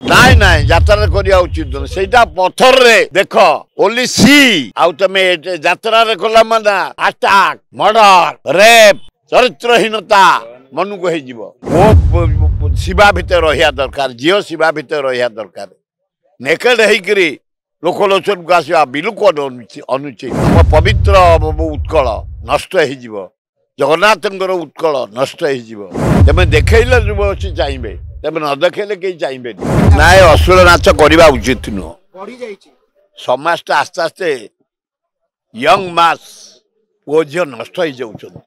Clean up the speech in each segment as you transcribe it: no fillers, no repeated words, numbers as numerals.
नाई नाई यात्रा करिया उचित नुह सेटा पत्थर रे देख ओनली सी आउ तमे यात्रा रे कला माना अटैक मर्डर रेप चरित्रहीनता मनु को हेजिवो वो शिवा भितर रहिया दरकार जियो शिवा भितर रहिया दरकार नेकेड हेकरी लोकलोचन को आसवा बिल्कुल अनुचित पवित्र उत्कल नष्ट हेजिवो जगन्नाथंकर उत्कल नष्ट हेजिवो तमे देखैले जुबसी चाहिबे तमे न देखैले के चाहिबे नाय अश्लील नाच करबा उचित नुह बढ़ी जाईची समाज आस्ते आस्ते यंग मास वो झील नष्ट हो जाउछन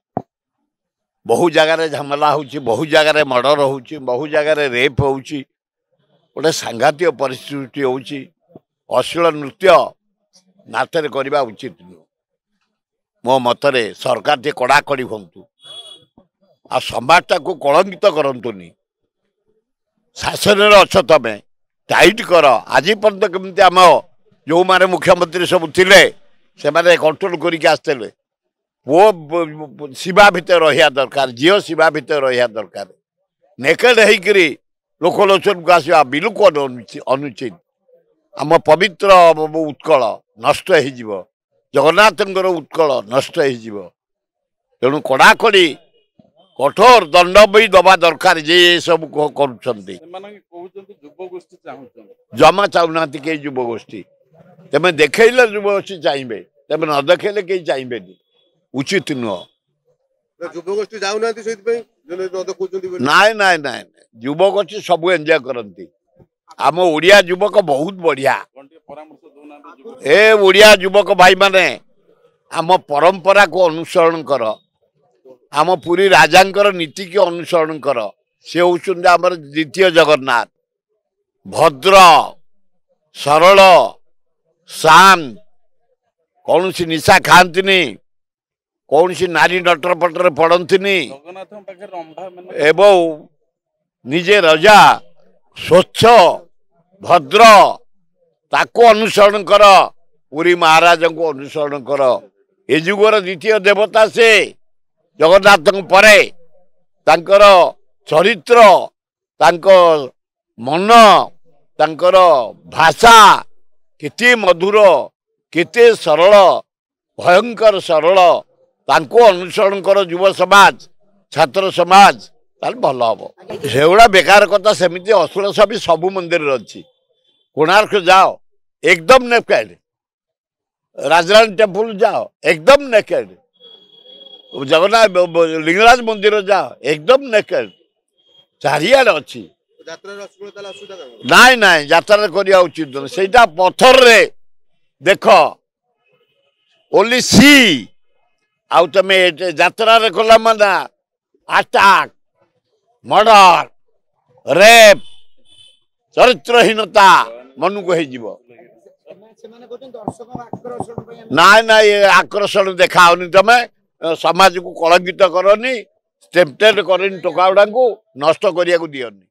बहु जगार झमेला होची बहु जगार मर्डर होची बहु जगार रेप होची गोटे सांघातिक परिस्थिति होची अश्लील नृत्य नाटक करबा उचित नुह मो मतरे सरकार टे कड़ाकड़ी हंतु आ समाजटा को कलंकित करंतुनी शासन अच्छ तमें टाइट कर आज पर्यंत केमती आम जो मारे मुख्यमंत्री सब थिले से मारे कंट्रोल करके आसते वो शिवा भितर रहिया दरकार जियो शिवा भितर रहिया दरकार नेकेड हेकरी लोकलोचन को आसवा बिल्कुल अनुचित आम पवित्र उत्कल नष्ट हो जगन्नाथंकर उत्कल नष्ट हो तेणु कड़ाकड़ी कठोर दंड भी दबा दरकार जे सब जमा चाहूना कई युवगोष्ठी तेमें देखले युवगोष्ठी चाहिए तेमें न देखले कई चाहिए उचित नुह युवगोष्ठी जाऊना नाई नाई नाई युवगोष्ठी सब एंजॉय करती आम ओडिया युवक बहुत बढ़िया ए ओडिया युवक भाई माने आम परंपरा को अनुसरण कर आम पुरी राजांकर नीति की अनुसरण कर से होउछन हमर द्वितीय जगन्नाथ भद्र सरल शांत कौन सी निशा खाती कौन सी नारी नटर पटर पड़ती एवं निजे रजा स्वच्छ भद्र ताको अनुसरण कर पुरी महाराज को अनुसरण कर ए जुगर द्वितीय देवता से जगन्नाथ परे तांकर चरित्र तांकर मन तांकर भाषा केते मधुर केते सरल भयंकर सरल तांको अनुसरण कर युव समाज छात्र समाज भल हम सेगुड़ा बेकार कथा सेमती अश्लील छवि सबू मंदिर अच्छी कोणार्क जाओ एकदम नेकेड राजरानी टेम्पल जाओ एकदम नेकेड जगन्नाथ लिंगराज मंदिर जाओ एकदम नेकेड चारियाड अच्छी नाई नाई यात्रा करिया उचित नुह सेटा पत्थर रे देख ओनली सी आउ तमे यात्रा रे कला माना अटैक मर्डर रेप चरित्रहीनता मनु को हेजिवो नाई नाई आकर्षण देखाओनी तमे समाज को कलंकित करनी टेम्पटेड करनी टोका गुड़ा को नष्ट करिया को दियनी।